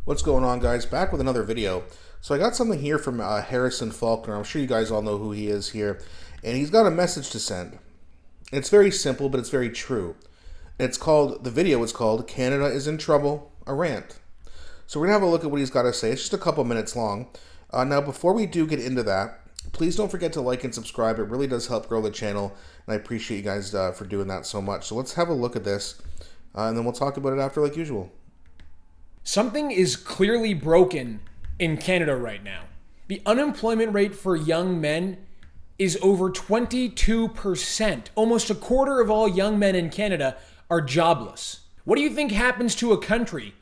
What's going on, guys? Back with another video. So I got something here from Harrison Faulkner. I'm sure you guys all know who he is here. And he's got a message to send. It's very simple, but it's very true. The video is called Canada is in Trouble, a Rant. So we're going to have a look at what he's got to say. It's just a couple minutes long. Now, before we do get into that, please don't forget to like and subscribe. It really does help grow the channel. And I appreciate you guys for doing that so much. So let's have a look at this. And then we'll talk about it after like usual. Something is clearly broken in Canada right now. The unemployment rate for young men is over 22%. Almost a quarter of all young men in Canada are jobless. What do you think happens to a country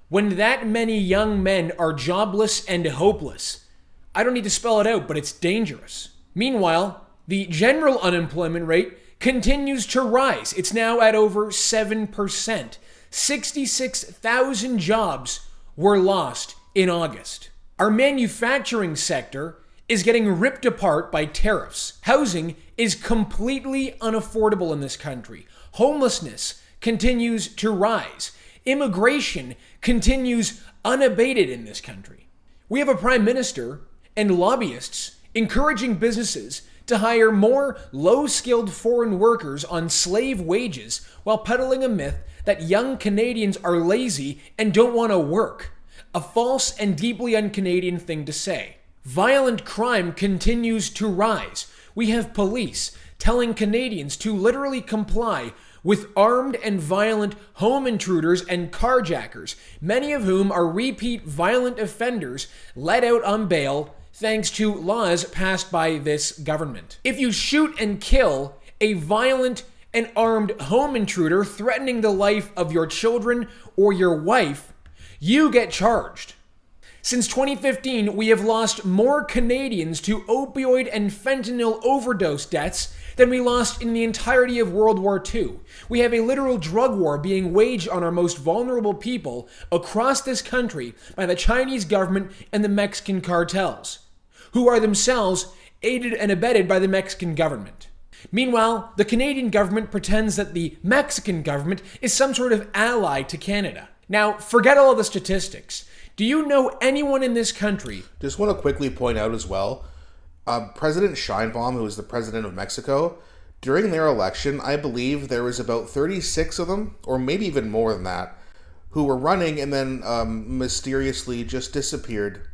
when that many young men are jobless and hopeless? I don't need to spell it out, but it's dangerous. Meanwhile, the general unemployment rate continues to rise. It's now at over 7%. 66,000 jobs were lost in August. Our manufacturing sector is getting ripped apart by tariffs. Housing is completely unaffordable in this country. Homelessness continues to rise. Immigration continues unabated in this country. We have a prime minister and lobbyists encouraging businesses to hire more low-skilled foreign workers on slave wages while peddling a myth that young Canadians are lazy and don't want to work. A false and deeply un-Canadian thing to say. Violent crime continues to rise. We have police telling Canadians to literally comply with armed and violent home intruders and carjackers, many of whom are repeat violent offenders let out on bail thanks to laws passed by this government. If you shoot and kill a violent and armed home intruder threatening the life of your children or your wife, you get charged. Since 2015, we have lost more Canadians to opioid and fentanyl overdose deaths than we lost in the entirety of World War II. We have a literal drug war being waged on our most vulnerable people across this country by the Chinese government and the Mexican cartels, who are themselves aided and abetted by the Mexican government. Meanwhile, the Canadian government pretends that the Mexican government is some sort of ally to Canada. Now, forget all the statistics. Do you know anyone in this country? Just want to quickly point out as well, President Sheinbaum, who is the president of Mexico, during their election, I believe there was about 36 of them, or maybe even more than that, who were running and then mysteriously just disappeared.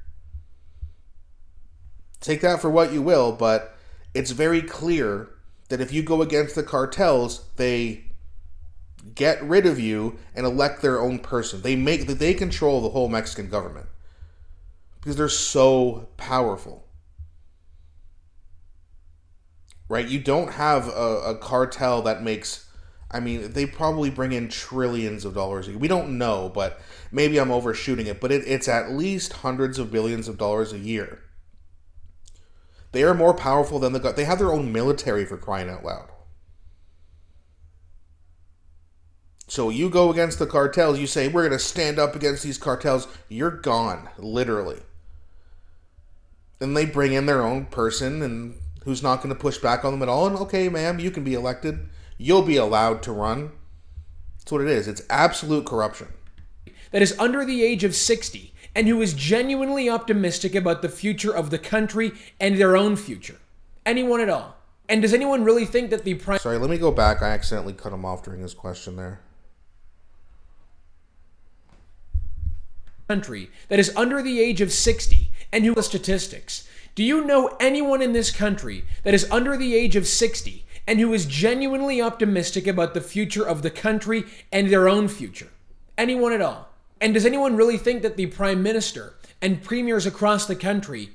Take that for what you will, but it's very clear that if you go against the cartels, they get rid of you and elect their own person. They control the whole Mexican government because they're so powerful. Right? You don't have a cartel that makes, they probably bring in trillions of dollars a year. We don't know, but maybe I'm overshooting it, but it's at least hundreds of billions of dollars a year. They are more powerful than they have their own military, for crying out loud. So you go against the cartels, you say, we're going to stand up against these cartels, you're gone, literally. And they bring in their own person and who's not going to push back on them at all. And okay, ma'am, you can be elected. You'll be allowed to run. That's what it is. It's absolute corruption. That is under the age of 60 and who is genuinely optimistic about the future of the country and their own future. Anyone at all. And does anyone really think that the prime... Sorry, let me go back. I accidentally cut him off during his question there. Country that is under the age of 60 and who... Statistics. Do you know anyone in this country that is under the age of 60 and who is genuinely optimistic about the future of the country and their own future? Anyone at all? And does anyone really think that the Prime Minister and premiers across the country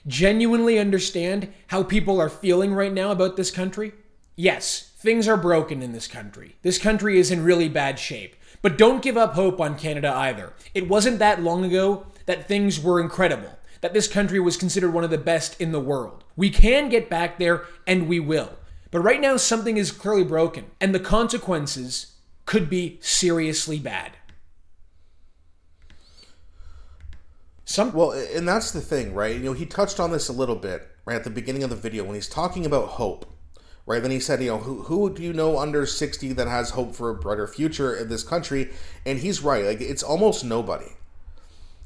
genuinely understand how people are feeling right now about this country? Yes, things are broken in this country. This country is in really bad shape. But don't give up hope on Canada either. It wasn't that long ago that things were incredible, that this country was considered one of the best in the world. We can get back there, and we will. But right now, something is clearly broken, and the consequences could be seriously bad. Well, and that's the thing, right? He touched on this a little bit right at the beginning of the video when he's talking about hope. right? Then he said, you know, who do you know under 60 that has hope for a brighter future in this country? And he's right. Like, it's almost nobody.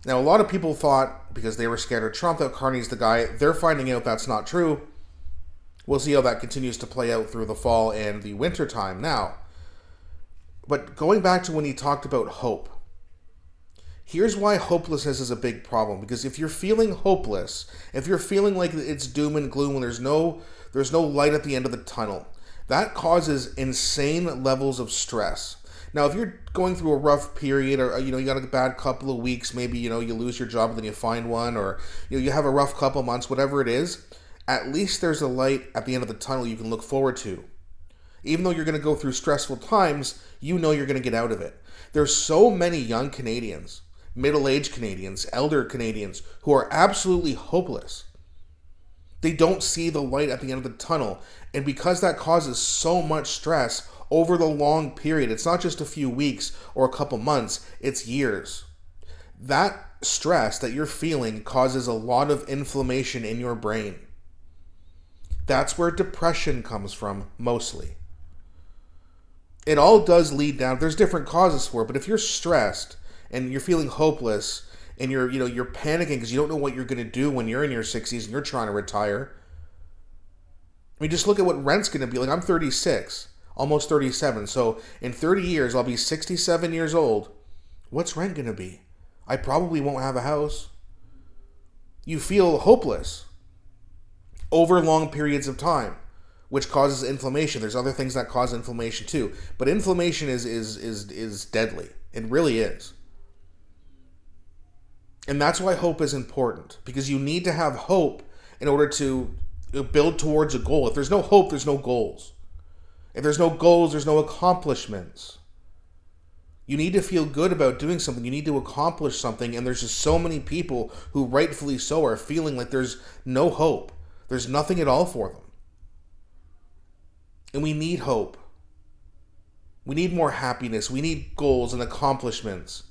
Now, a lot of people thought, because they were scared of Trump, that Carney's the guy. They're finding out that's not true. We'll see how that continues to play out through the fall and the winter time now. But going back to when he talked about hope, here's why hopelessness is a big problem. Because if you're feeling hopeless, if you're feeling like it's doom and gloom and there's no light at the end of the tunnel, that causes insane levels of stress. Now, if you're going through a rough period, or you got a bad couple of weeks, maybe you lose your job and then you find one, or you have a rough couple months, whatever it is, at least there's a light at the end of the tunnel you can look forward to. Even though you're going to go through stressful times, you're going to get out of it. There's so many young Canadians, middle-aged Canadians, elder Canadians, who are absolutely hopeless. They don't see the light at the end of the tunnel. And because that causes so much stress over the long period, it's not just a few weeks or a couple months, it's years. That stress that you're feeling causes a lot of inflammation in your brain. That's where depression comes from, mostly. It all does lead down, there's different causes for it, but if you're stressed and you're feeling hopeless and you're panicking because you don't know what you're going to do when you're in your 60s and you're trying to retire. I mean, just look at what rent's going to be like. I'm 36, almost 37. So in 30 years, I'll be 67 years old. What's rent going to be? I probably won't have a house. You feel hopeless over long periods of time, which causes inflammation. There's other things that cause inflammation too. But inflammation is deadly. It really is. And that's why hope is important, because you need to have hope in order to build towards a goal. If there's no hope, there's no goals. If there's no goals, there's no accomplishments. You need to feel good about doing something. You need to accomplish something. And there's just so many people who rightfully so are feeling like there's no hope. There's nothing at all for them. And we need hope. We need more happiness. We need goals and accomplishments.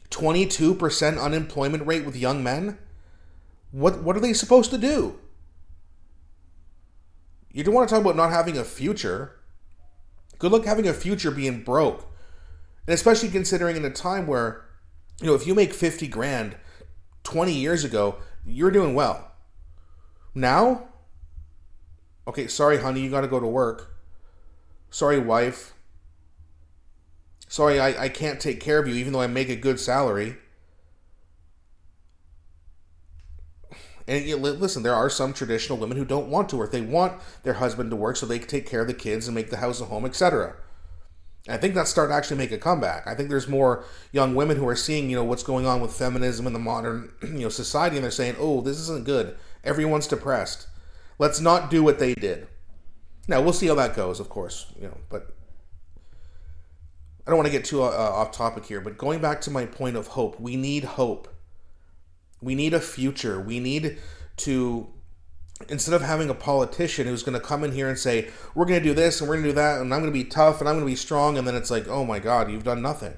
22% unemployment rate with young men? What are they supposed to do? You don't want to talk about not having a future. Good luck having a future being broke. And especially considering in a time where, if you make 50 grand 20 years ago, you're doing well. Now? Okay, sorry, honey, you got to go to work. Sorry, wife. Sorry, I can't take care of you even though I make a good salary. And listen, there are some traditional women who don't want to work. They want their husband to work so they can take care of the kids and make the house a home, etc. I think that's starting to actually make a comeback. I think there's more young women who are seeing, what's going on with feminism in the modern, society, and they're saying, oh, this isn't good. Everyone's depressed. Let's not do what they did. Now, we'll see how that goes, of course, but I don't want to get too off topic here, but going back to my point of hope, we need hope. We need a future. We need to, instead of having a politician who's going to come in here and say, we're going to do this and we're going to do that and I'm going to be tough and I'm going to be strong, and then it's like, oh my God, you've done nothing.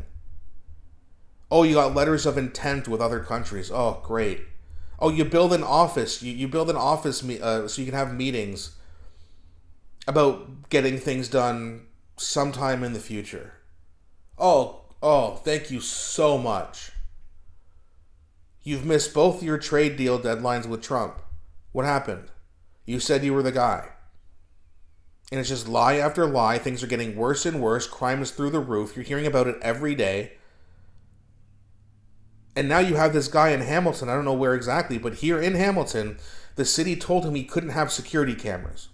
Oh, you got letters of intent with other countries. Oh, great. Oh, you build an office. You build an office so you can have meetings about getting things done sometime in the future. Oh, thank you so much. You've missed both your trade deal deadlines with Trump. What happened? You said you were the guy. And it's just lie after lie. Things are getting worse and worse. Crime is through the roof. You're hearing about it every day. And now you have this guy in Hamilton. I don't know where exactly, but here in Hamilton, the city told him he couldn't have security cameras.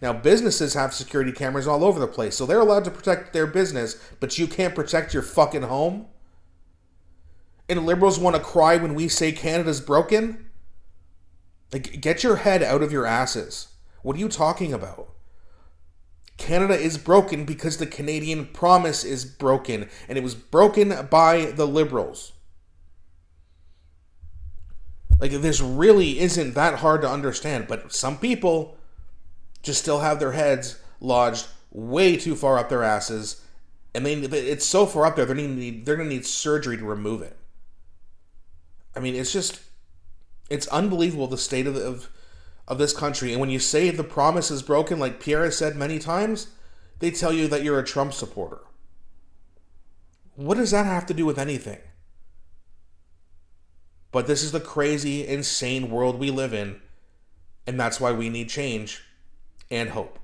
Now, businesses have security cameras all over the place, so they're allowed to protect their business, but you can't protect your fucking home? And liberals want to cry when we say Canada's broken? Like, get your head out of your asses. What are you talking about? Canada is broken because the Canadian promise is broken, and it was broken by the liberals. Like, this really isn't that hard to understand, but some people just still have their heads lodged way too far up their asses, and it's so far up there they're going to need surgery to remove it. I mean, it's unbelievable the state of this country. And when you say the promise is broken, like Pierre has said many times, they tell you that you're a Trump supporter. What does that have to do with anything? But this is the crazy, insane world we live in, and that's why we need change and hope.